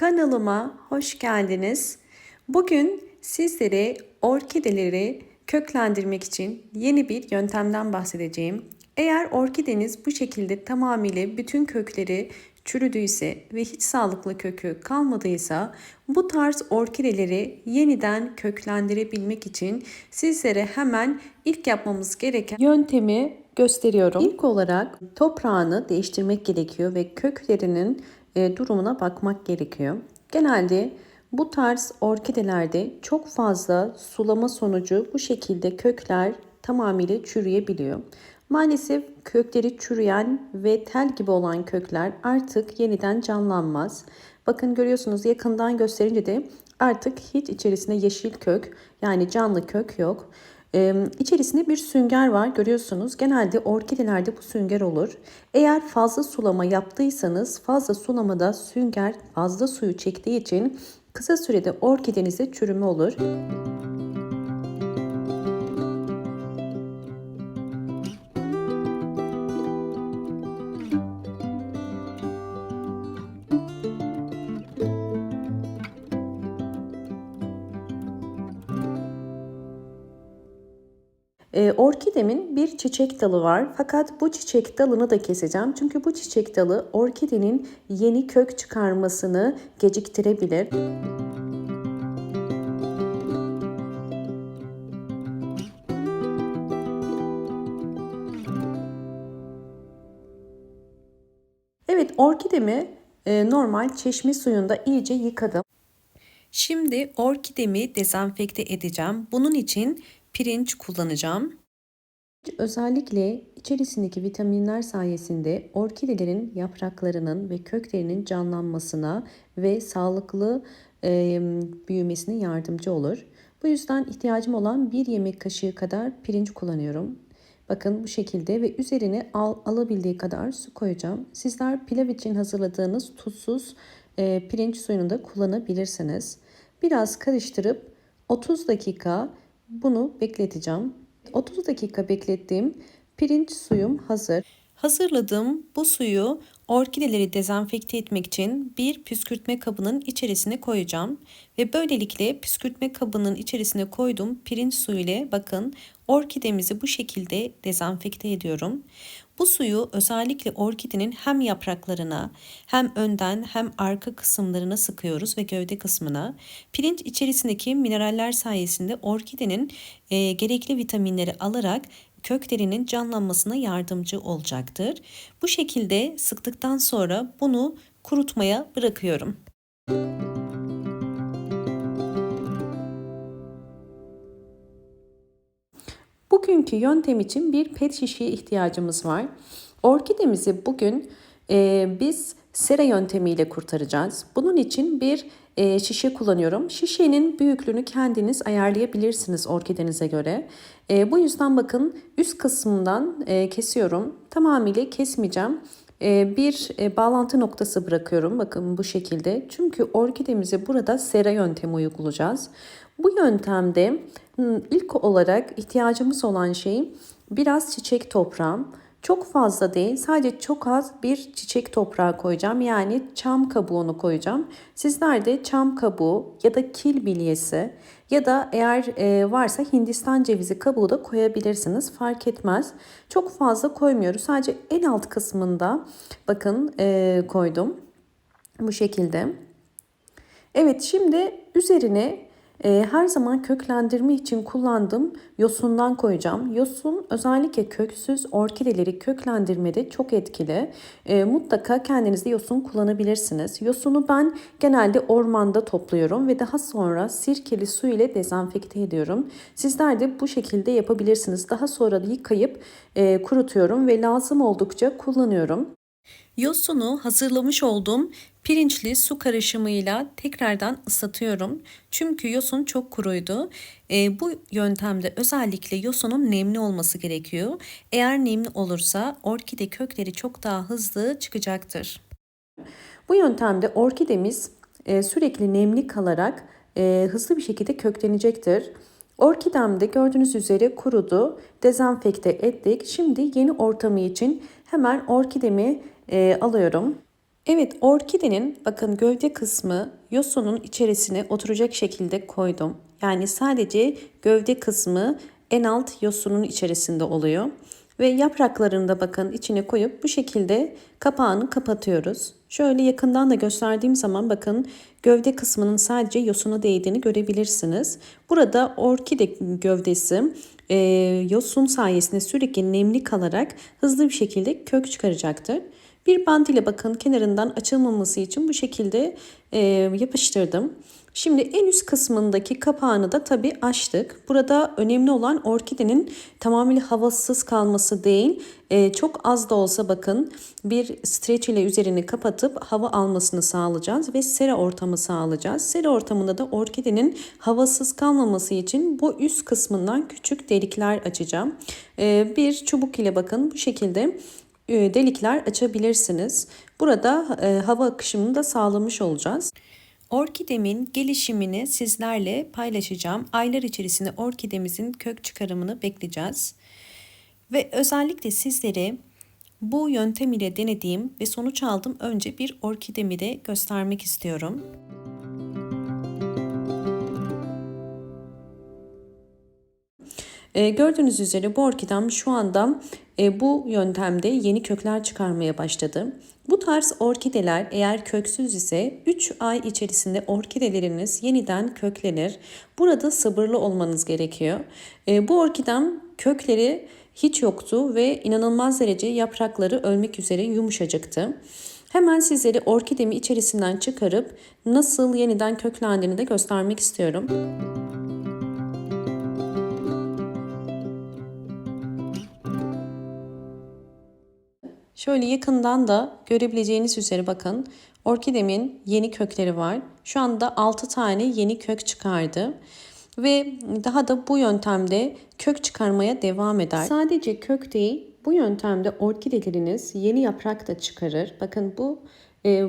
Kanalıma hoş geldiniz. Bugün sizlere orkideleri köklendirmek için yeni bir yöntemden bahsedeceğim. Eğer orkideniz bu şekilde tamamıyla bütün kökleri çürüdüyse ve hiç sağlıklı kökü kalmadıysa bu tarz orkideleri yeniden köklendirebilmek için sizlere hemen ilk yapmamız gereken yöntemi gösteriyorum. İlk olarak toprağını değiştirmek gerekiyor ve köklerinin durumuna bakmak gerekiyor. Genelde bu tarz orkidelerde çok fazla sulama sonucu bu şekilde kökler tamamıyla çürüyebiliyor. Maalesef kökleri çürüyen ve tel gibi olan kökler artık yeniden canlanmaz. Bakın görüyorsunuz, yakından gösterince de artık hiç içerisinde yeşil kök, yani canlı kök yok. İçerisinde bir sünger var, görüyorsunuz. Genelde orkidelerde bu sünger olur. Eğer fazla sulama yaptıysanız, fazla sulamada sünger fazla suyu çektiği için kısa sürede orkidenizde çürüme olur. Orkidemin bir çiçek dalı var, fakat bu çiçek dalını da keseceğim. Çünkü bu çiçek dalı orkidenin yeni kök çıkarmasını geciktirebilir. Evet, orkidemi normal çeşme suyunda iyice yıkadım. Şimdi orkidemi dezenfekte edeceğim. Bunun için pirinç kullanacağım. Özellikle içerisindeki vitaminler sayesinde orkidelerin yapraklarının ve köklerinin canlanmasına ve sağlıklı büyümesine yardımcı olur. Bu yüzden ihtiyacım olan 1 yemek kaşığı kadar pirinç kullanıyorum. Bakın bu şekilde ve üzerine alabildiği kadar su koyacağım. Sizler pilav için hazırladığınız tuzsuz pirinç suyunu da kullanabilirsiniz. Biraz karıştırıp 30 dakika bunu bekleteceğim. 30 dakika beklettiğim pirinç suyum hazır. Hazırladığım bu suyu orkideleri dezenfekte etmek için bir püskürtme kabının içerisine koyacağım. Ve böylelikle püskürtme kabının içerisine koyduğum pirinç suyu ile bakın orkidemizi bu şekilde dezenfekte ediyorum. Bu suyu özellikle orkidenin hem yapraklarına hem önden hem arka kısımlarına sıkıyoruz ve gövde kısmına. Pirinç içerisindeki mineraller sayesinde orkidenin gerekli vitaminleri alarak köklerinin canlanmasına yardımcı olacaktır. Bu şekilde sıktıktan sonra bunu kurutmaya bırakıyorum. Bugünkü yöntem için bir pet şişeye ihtiyacımız var. Orkidemizi bugün biz sera yöntemiyle kurtaracağız. Bunun için bir şişe kullanıyorum. Şişenin büyüklüğünü kendiniz ayarlayabilirsiniz orkidenize göre. Bu yüzden bakın üst kısmından kesiyorum. Tamamıyla kesmeyeceğim. Bir bağlantı noktası bırakıyorum. Bakın bu şekilde. Çünkü orkidemize burada sera yöntemi uygulayacağız. Bu yöntemde ilk olarak ihtiyacımız olan şey biraz çiçek toprağı. Çok fazla değil, sadece çok az bir çiçek toprağı koyacağım. Yani çam kabuğunu koyacağım. Sizler de çam kabuğu ya da kil bilyesi ya da eğer varsa Hindistan cevizi kabuğu da koyabilirsiniz. Fark etmez. Çok fazla koymuyoruz. Sadece en alt kısmında bakın koydum. Bu şekilde. Evet, şimdi üzerine her zaman köklendirme için kullandığım yosundan koyacağım. Yosun özellikle köksüz orkideleri köklendirmede çok etkili. Mutlaka kendiniz de yosun kullanabilirsiniz. Yosunu ben genelde ormanda topluyorum ve daha sonra sirkeli su ile dezenfekte ediyorum. Sizler de bu şekilde yapabilirsiniz. Daha sonra da yıkayıp kurutuyorum ve lazım oldukça kullanıyorum. Yosunu hazırlamış olduğum pirinçli su karışımıyla tekrardan ıslatıyorum. Çünkü yosun çok kuruydu. Bu yöntemde özellikle yosunun nemli olması gerekiyor. Eğer nemli olursa orkide kökleri çok daha hızlı çıkacaktır. Bu yöntemde orkidemiz sürekli nemli kalarak hızlı bir şekilde köklenecektir. Orkidem de gördüğünüz üzere kurudu. Dezenfekte ettik. Şimdi yeni ortamı için hemen orkidemi alıyorum. Evet, orkidenin bakın gövde kısmı yosunun içerisine oturacak şekilde koydum. Yani sadece gövde kısmı en alt yosunun içerisinde oluyor. Ve yapraklarını da bakın içine koyup bu şekilde kapağını kapatıyoruz. Şöyle yakından da gösterdiğim zaman bakın gövde kısmının sadece yosuna değdiğini görebilirsiniz. Burada orkide gövdesi yosun sayesinde sürekli nemli kalarak hızlı bir şekilde kök çıkaracaktır. Bir bant ile bakın kenarından açılmaması için bu şekilde yapıştırdım. Şimdi en üst kısmındaki kapağını da tabii açtık. Burada önemli olan orkidenin tamamıyla havasız kalması değil. Çok az da olsa bakın bir streç ile üzerini kapatıp hava almasını sağlayacağız ve sera ortamı sağlayacağız. Sera ortamında da orkidenin havasız kalmaması için bu üst kısmından küçük delikler açacağım. Bir çubuk ile bakın bu şekilde delikler açabilirsiniz. Burada hava akışını da sağlamış olacağız. Orkidemin gelişimini sizlerle paylaşacağım. Aylar içerisinde orkidemizin kök çıkarımını bekleyeceğiz. Ve özellikle sizlere bu yöntem ile denediğim ve sonuç aldığım önce bir orkidemi de göstermek istiyorum. Gördüğünüz üzere bu orkidem şu anda bu yöntemde yeni kökler çıkarmaya başladı. Bu tarz orkideler eğer köksüz ise 3 ay içerisinde orkideleriniz yeniden köklenir. Burada sabırlı olmanız gerekiyor. Bu orkidem kökleri hiç yoktu ve inanılmaz derece yaprakları ölmek üzere yumuşacıktı. Hemen sizlere orkidemi içerisinden çıkarıp nasıl yeniden köklendiğini de göstermek istiyorum. Şöyle yakından da görebileceğiniz üzere bakın orkidemin yeni kökleri var. Şu anda 6 tane yeni kök çıkardı. Ve daha da bu yöntemde kök çıkarmaya devam eder. Sadece kök değil, bu yöntemde orkideleriniz yeni yaprak da çıkarır. Bakın bu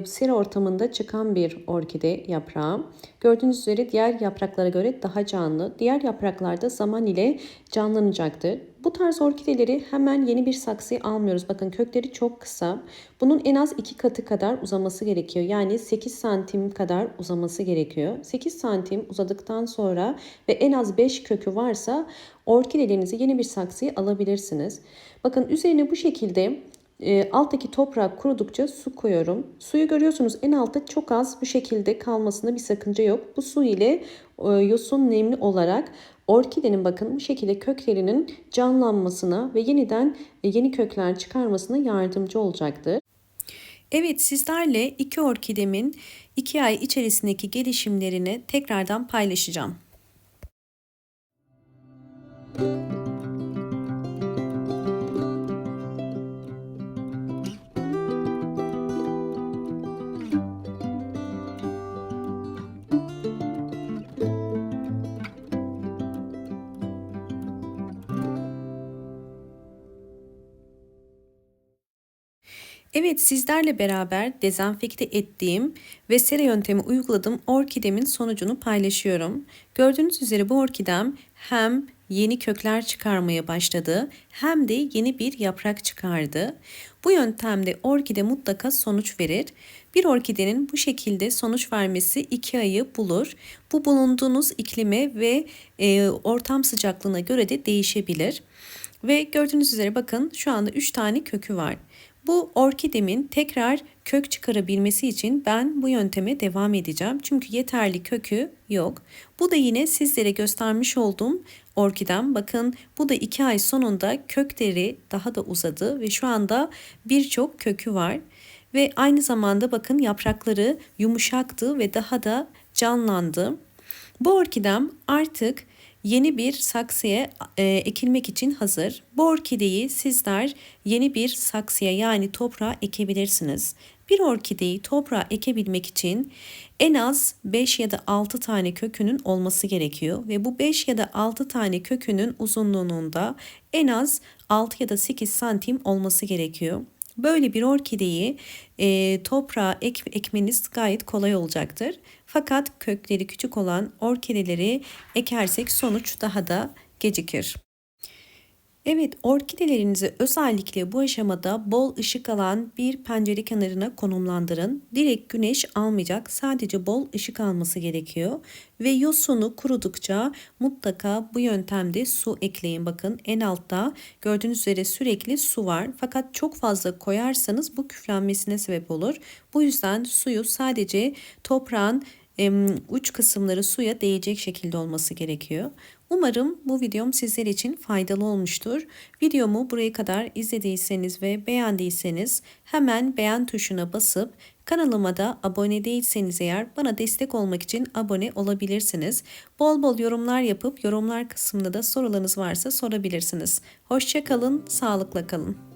sera ortamında çıkan bir orkide yaprağı. Gördüğünüz üzere diğer yapraklara göre daha canlı. Diğer yapraklarda zaman ile canlanacaktır. Bu tarz orkideleri hemen yeni bir saksıya almıyoruz. Bakın kökleri çok kısa. Bunun en az 2 katı kadar uzaması gerekiyor. Yani 8 santim kadar uzaması gerekiyor. 8 santim uzadıktan sonra ve en az 5 kökü varsa orkidelerinizi yeni bir saksıya alabilirsiniz. Bakın üzerine bu şekilde alttaki toprak kurudukça su koyuyorum. Suyu görüyorsunuz en altta çok az bu şekilde kalmasında bir sakınca yok. Bu su ile yosun nemli olarak orkidenin bakın bu şekilde köklerinin canlanmasına ve yeniden yeni kökler çıkarmasına yardımcı olacaktır. Evet, sizlerle iki orkidemin 2 ay içerisindeki gelişimlerini tekrardan paylaşacağım. Evet, sizlerle beraber dezenfekte ettiğim ve sera yöntemi uyguladığım orkidemin sonucunu paylaşıyorum. Gördüğünüz üzere bu orkidem hem yeni kökler çıkarmaya başladı hem de yeni bir yaprak çıkardı. Bu yöntemde orkide mutlaka sonuç verir. Bir orkidenin bu şekilde sonuç vermesi 2 ayı bulur. Bu bulunduğunuz iklime ve ortam sıcaklığına göre de değişebilir. Ve gördüğünüz üzere bakın şu anda 3 tane kökü var. Bu orkidemin tekrar kök çıkarabilmesi için ben bu yönteme devam edeceğim. Çünkü yeterli kökü yok. Bu da yine sizlere göstermiş olduğum orkidem. Bakın bu da 2 ay sonunda kökleri daha da uzadı ve şu anda birçok kökü var. Ve aynı zamanda bakın yaprakları yumuşaktı ve daha da canlandı. Bu orkidem artık yeni bir saksıya ekilmek için hazır. Bu orkideyi sizler yeni bir saksıya yani toprağa ekebilirsiniz. Bir orkideyi toprağa ekebilmek için en az 5 ya da 6 tane kökünün olması gerekiyor. Ve bu 5 ya da 6 tane kökünün uzunluğunun da en az 6 ya da 8 santim olması gerekiyor. Böyle bir orkideyi toprağa ekmeniz gayet kolay olacaktır. Fakat kökleri küçük olan orkideleri ekersek sonuç daha da gecikir. Evet, orkidelerinizi özellikle bu aşamada bol ışık alan bir pencere kenarına konumlandırın. Direkt güneş almayacak, sadece bol ışık alması gerekiyor. Ve yosunu kurudukça mutlaka bu yöntemde su ekleyin. Bakın en altta gördüğünüz üzere sürekli su var. Fakat çok fazla koyarsanız bu küflenmesine sebep olur. Bu yüzden suyu sadece toprağın uç kısımları suya değecek şekilde olması gerekiyor. Umarım bu videom sizler için faydalı olmuştur. Videomu buraya kadar izlediyseniz ve beğendiyseniz hemen beğen tuşuna basıp kanalıma da abone değilseniz eğer bana destek olmak için abone olabilirsiniz. Bol bol yorumlar yapıp yorumlar kısmında da sorularınız varsa sorabilirsiniz. Hoşça kalın, sağlıkla kalın.